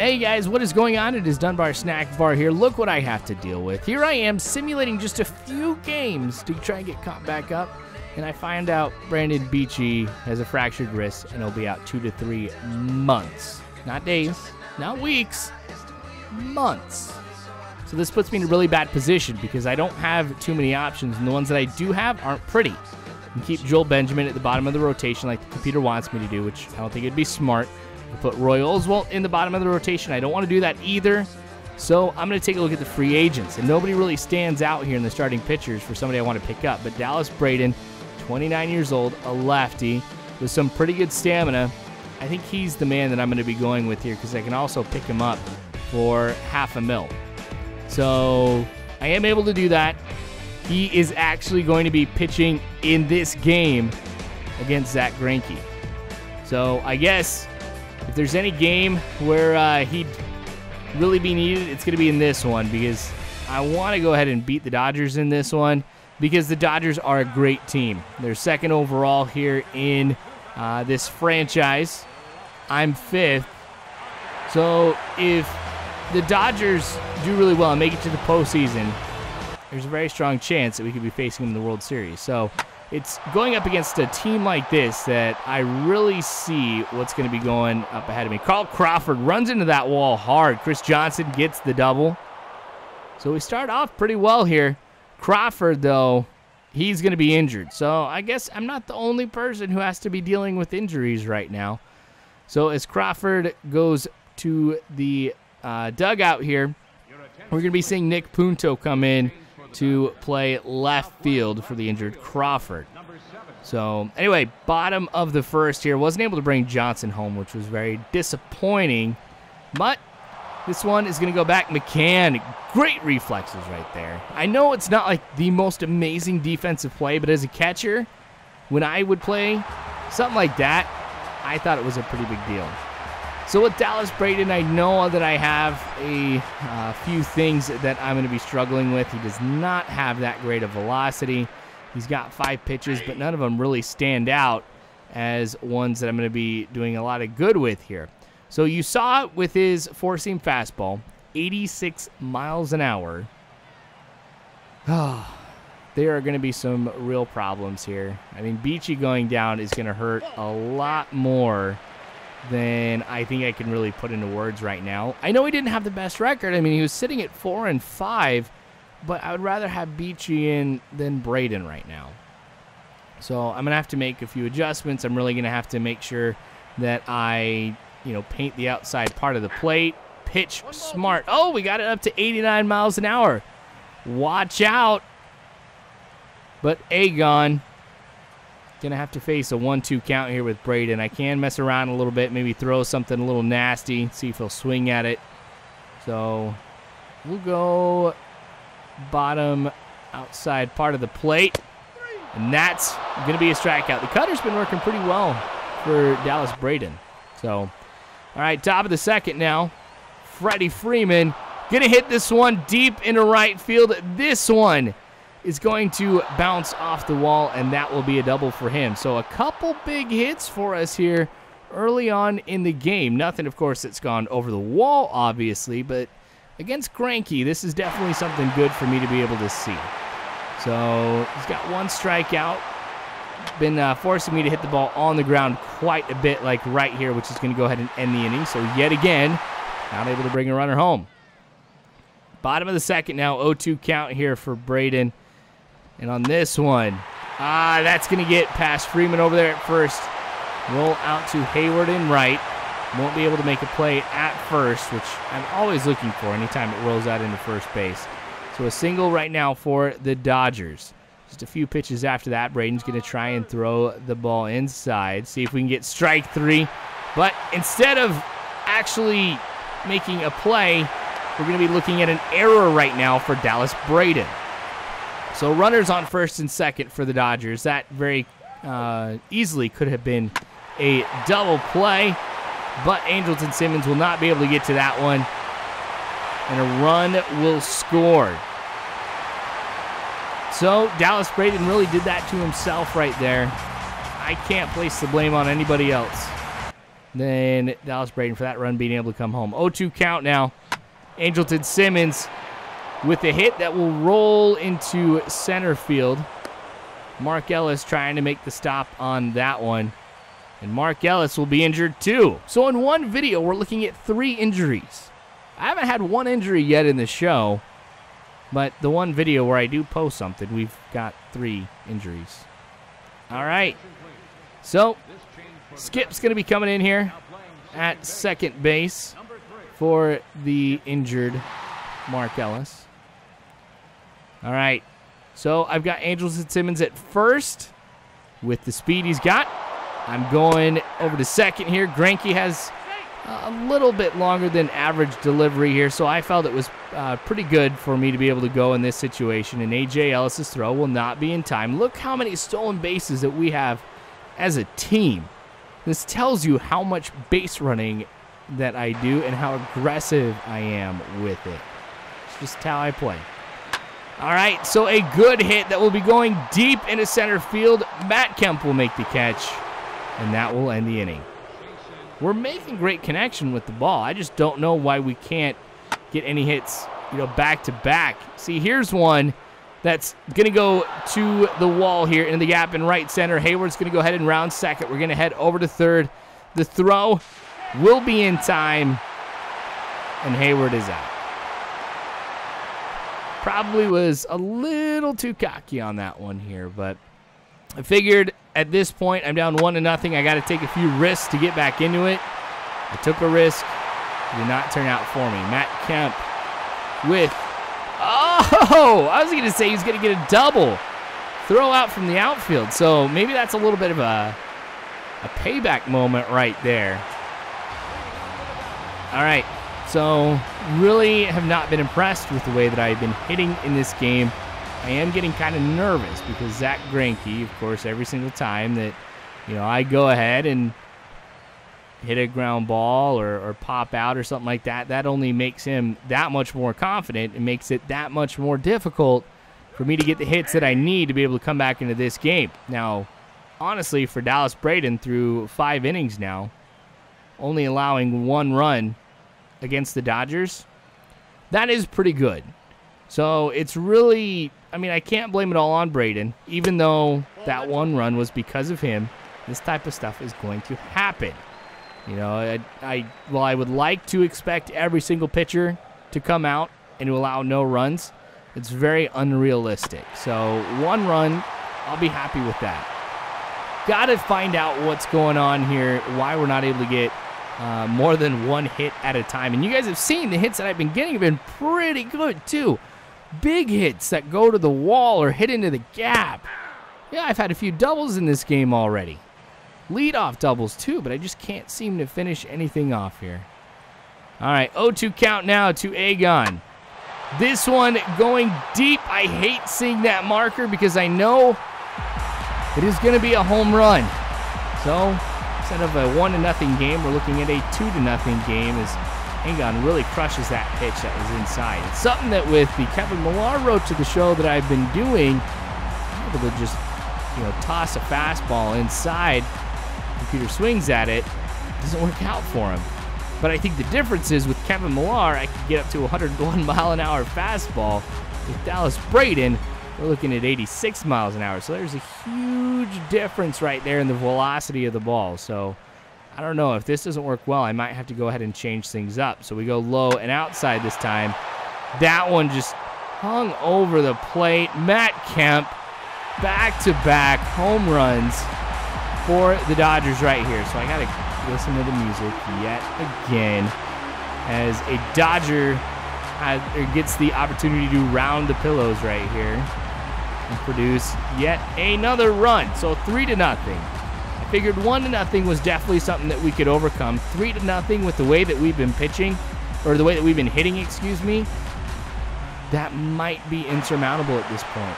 Hey guys, what is going on? It is Dunbar Snack Bar here. Look what I have to deal with. Here I am simulating just a few games to try and get caught back up, and I find out Brandon Beachy has a fractured wrist and he'll be out 2 to 3 months. Not days, not weeks, months. So this puts me in a really bad position because I don't have too many options, and the ones that I do have aren't pretty. I can keep Joel Benjamin at the bottom of the rotation like the computer wants me to do, which I don't think it'd be smart. I put Roy Oswalt in the bottom of the rotation. I don't want to do that either. So I'm going to take a look at the free agents, and nobody really stands out here in the starting pitchers for somebody I want to pick up. But Dallas Braden, 29 years old, a lefty with some pretty good stamina. I think he's the man that I'm going to be going with here because I can also pick him up for $500,000. So I am able to do that. He is actually going to be pitching in this game against Zach Greinke. So I guess if there's any game where he'd really be needed, it's going to be in this one because I want to go ahead and beat the Dodgers in this one because the Dodgers are a great team. They're second overall here in this franchise. I'm fifth. So if the Dodgers do really well and make it to the postseason, there's a very strong chance that we could be facing them in the World Series. So it's going up against a team like this that I really see what's going to be going up ahead of me. Carl Crawford runs into that wall hard. Chris Johnson gets the double. So we start off pretty well here. Crawford, though, he's going to be injured. So I guess I'm not the only person who has to be dealing with injuries right now. So as Crawford goes to the dugout here, we're going to be seeing Nick Punto come in to play left field for the injured Crawford. So anyway, bottom of the first here. Wasn't able to bring Johnson home, which was very disappointing. But this one is going to go back. McCann, great reflexes right there. I know it's not like the most amazing defensive play, but as a catcher, when I would play something like that, I thought it was a pretty big deal. So with Dallas Braden, I know that I have a few things that I'm going to be struggling with. He does not have that great of velocity. He's got 5 pitches, but none of them really stand out as ones that I'm going to be doing a lot of good with here. So you saw it with his four-seam fastball, 86 miles an hour. There are going to be some real problems here. I mean, Beachy going down is going to hurt a lot more than I think I can really put into words right now. I know he didn't have the best record. I mean, he was sitting at 4-5, but I would rather have Beachy in than Braden right now. So I'm going to have to make a few adjustments. I'm really going to have to make sure that I, paint the outside part of the plate, pitch smart. Oh, we got it up to 89 miles an hour. Watch out. But Agon going to have to face a 1-2 count here with Braden. I can mess around a little bit, maybe throw something a little nasty, see if he'll swing at it. So we'll go bottom outside part of the plate, and that's going to be a strikeout. The cutter's been working pretty well for Dallas Braden. So, all right, top of the second now. Freddie Freeman going to hit this one deep into right field. This one is going to bounce off the wall, and that will be a double for him. So a couple big hits for us here early on in the game. Nothing, of course, that's gone over the wall, obviously, but against Greinke, this is definitely something good for me to be able to see. So he's got 1 strikeout. Been forcing me to hit the ball on the ground quite a bit, like right here, which is going to go ahead and end the inning. So yet again, not able to bring a runner home. Bottom of the second now, 0-2 count here for Braden. And on this one, that's going to get past Freeman over there at first. Roll out to Hayward in right. Won't be able to make a play at first, which I'm always looking for anytime it rolls out into first base. So a single right now for the Dodgers. Just a few pitches after that, Braden's going to try and throw the ball inside. See if we can get strike 3. But instead of actually making a play, we're going to be looking at an error right now for Dallas Braden. So runners on first and second for the Dodgers. That very easily could have been a double play, but Angels and Simmons will not be able to get to that one, and a run will score. So Dallas Braden really did that to himself right there. I can't place the blame on anybody else. than Dallas Braden for that run being able to come home. 0-2 count now. Angelton Simmons with a hit that will roll into center field. Mark Ellis trying to make the stop on that one. And Mark Ellis will be injured too. So in one video, we're looking at 3 injuries. I haven't had one injury yet in the show, but the one video where I do post something, we've got 3 injuries. All right. So Skip's going to be coming in here at second base for the injured Mark Ellis. All right. So I've got Angelton Simmons at first with the speed he's got. I'm going over to second here. Greinke has a little bit longer than average delivery here, so I felt it was pretty good for me to be able to go in this situation, and A.J. Ellis's throw will not be in time. Look how many stolen bases that we have as a team. This tells you how much base running that I do and how aggressive I am with it. It's just how I play. All right, so a good hit that will be going deep into center field. Matt Kemp will make the catch, and that will end the inning. We're making great connection with the ball. I just don't know why we can't get any hits, back to back. See, here's one that's going to go to the wall here in the gap in right center. Hayward's going to go ahead and round second. We're going to head over to third. The throw will be in time, and Hayward is out. Probably was a little too cocky on that one here, but I figured at this point I'm down 1-0. I got to take a few risks to get back into it. I took a risk. It did not turn out for me. Matt Kemp with, I was going to say he's going to get a double throw out from the outfield. So maybe that's a little bit of a payback moment right there. All right. So really have not been impressed with the way that I've been hitting in this game. I am getting kind of nervous because Zach Greinke, of course, every single time that I go ahead and hit a ground ball or pop out or something like that, that only makes him that much more confident and makes it that much more difficult for me to get the hits that I need to be able to come back into this game. Now, honestly, for Dallas Braden through 5 innings now, only allowing 1 run against the Dodgers, that is pretty good. So it's really, I can't blame it all on Braden, even though that 1 run was because of him. This type of stuff is going to happen. I would like to expect every single pitcher to come out and to allow no runs. It's very unrealistic. So 1 run, I'll be happy with that. Got to find out what's going on here, why we're not able to get more than 1 hit at a time. And you guys have seen the hits that I've been getting have been pretty good too. Big hits that go to the wall or hit into the gap. Yeah, I've had a few doubles in this game already. Leadoff doubles too, but I just can't seem to finish anything off here. All right, 0-2 count now to Agon. This one going deep. I hate seeing that marker because I know it is going to be a home run. So instead of a 1-0 game, we're looking at a 2-0 game as Agon really crushes that pitch that was inside. It's something that with the Kevin Millar wrote to the show that I've been doing, I'm able to just toss a fastball inside. Computer swings at it, doesn't work out for him. But I think the difference is with Kevin Millar, I could get up to 101 mile an hour fastball. With Dallas Braden, we're looking at 86 miles an hour. So there's a huge difference right there in the velocity of the ball. So I don't know, if this doesn't work well, I might have to go ahead and change things up. So we go low and outside this time. That one just hung over the plate. Matt Kemp, back-to-back home runs for the Dodgers right here. So I got to listen to the music yet again as a Dodger gets the opportunity to round the pillows right here and produce yet another run. So 3-0. I figured 1-0 was definitely something that we could overcome. 3-0 with the way that we've been pitching, or the way that we've been hitting, excuse me, that might be insurmountable at this point.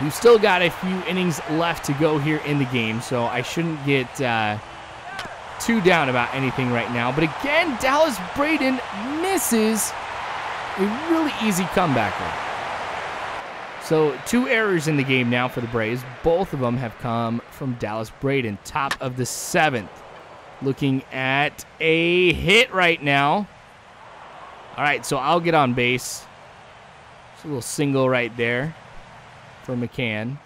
We've still got a few innings left to go here in the game, so I shouldn't get too down about anything right now. But again, Dallas Braden misses a really easy comebacker. So 2 errors in the game now for the Braves. Both of them have come from Dallas Braden. Top of the 7th. Looking at a hit right now. All right, so I'll get on base. It's a little single right there for McCann.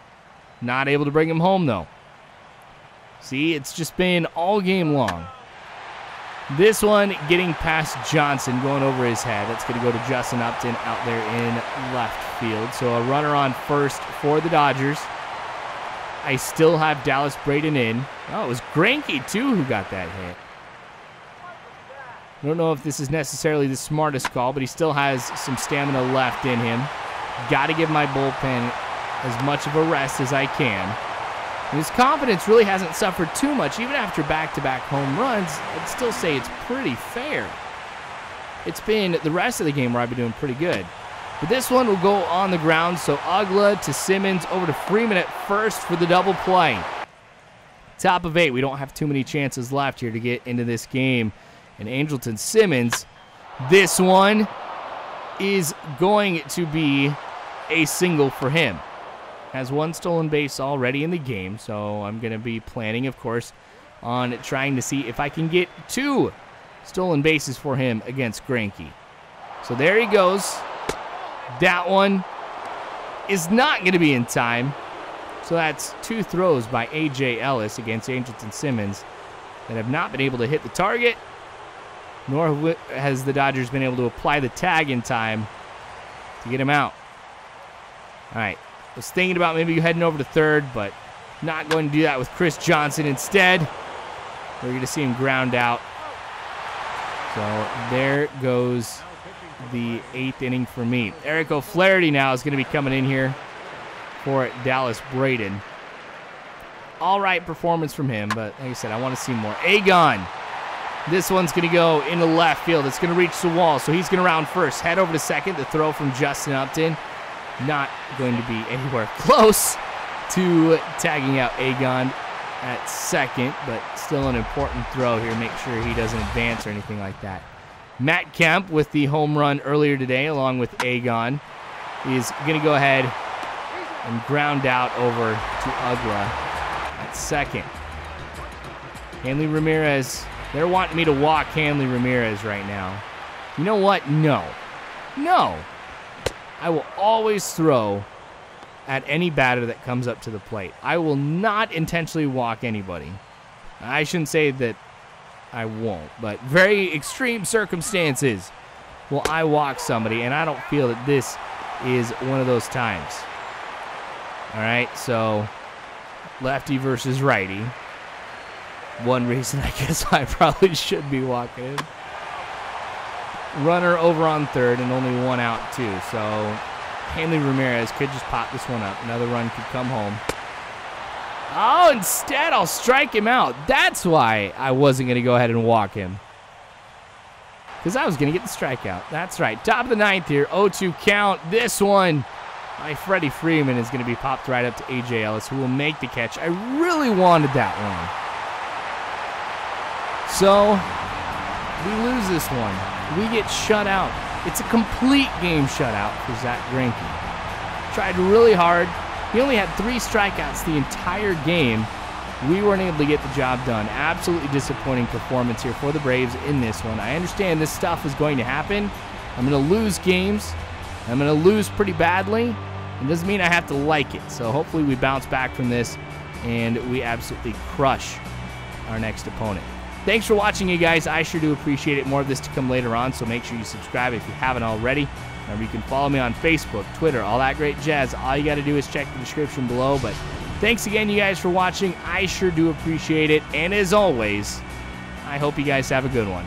Not able to bring him home, though. See, it's just been all game long. This one getting past Johnson, going over his head. That's going to go to Justin Upton out there in left field. So a runner on first for the Dodgers. I still have Dallas Braden in. Oh, it was Greinke, too, who got that hit. I don't know if this is necessarily the smartest call, but he still has some stamina left in him. Got to give my bullpen as much of a rest as I can. And his confidence really hasn't suffered too much. Even after back-to-back home runs, I'd still say it's pretty fair. It's been the rest of the game where I've been doing pretty good. But this one will go on the ground, so Ugla to Simmons over to Freeman at first for the double play. Top of 8, we don't have too many chances left here to get into this game. And Angelton Simmons, this one is going to be a single for him. Has one stolen base already in the game, so I'm going to be planning, of course, on trying to see if I can get 2 stolen bases for him against Greinke. So there he goes. That one is not going to be in time. So that's 2 throws by A.J. Ellis against Angelton Simmons that have not been able to hit the target, nor has the Dodgers been able to apply the tag in time to get him out. All right. I was thinking about maybe heading over to third, but not going to do that with Chris Johnson. Instead, we're going to see him ground out. So there goes the 8th inning for me. Eric O'Flaherty now is going to be coming in here for Dallas Braden. All right performance from him, but like I said, I want to see more. Agon. This one's going to go into left field. It's going to reach the wall, so he's going to round first. Head over to second. The throw from Justin Upton. Not going to be anywhere close to tagging out Agon at second, but still an important throw here. Make sure he doesn't advance or anything like that. Matt Kemp with the home run earlier today along with Agon is going to go ahead and ground out over to Ugla at second. Hanley Ramirez, they're wanting me to walk Hanley Ramirez right now. You know what? No. No. I will always throw at any batter that comes up to the plate. I will not intentionally walk anybody. I shouldn't say that I won't, but very extreme circumstances will I walk somebody, and I don't feel that this is one of those times. All right, so lefty versus righty. One reason I guess I probably should be walking him. Runner over on third and only 1 out too, so Hanley Ramirez could just pop this one up. Another run could come home. Oh, instead I'll strike him out. That's why I wasn't going to go ahead and walk him, because I was going to get the strikeout. That's right. Top of the 9th here, 0-2 count. This one by Freddie Freeman is going to be popped right up to A.J. Ellis, who will make the catch. I really wanted that one. So we lose this one. We get shut out. It's a complete game shutout for Zach Greinke. Tried really hard. He only had 3 strikeouts the entire game. We weren't able to get the job done. Absolutely disappointing performance here for the Braves in this one. I understand this stuff is going to happen. I'm going to lose games. I'm going to lose pretty badly. It doesn't mean I have to like it. So hopefully we bounce back from this and we absolutely crush our next opponent. Thanks for watching, you guys. I sure do appreciate it. More of this to come later on, so make sure you subscribe if you haven't already. Remember, you can follow me on Facebook, Twitter, all that great jazz. All you got to do is check the description below. But thanks again, you guys, for watching. I sure do appreciate it. And as always, I hope you guys have a good one.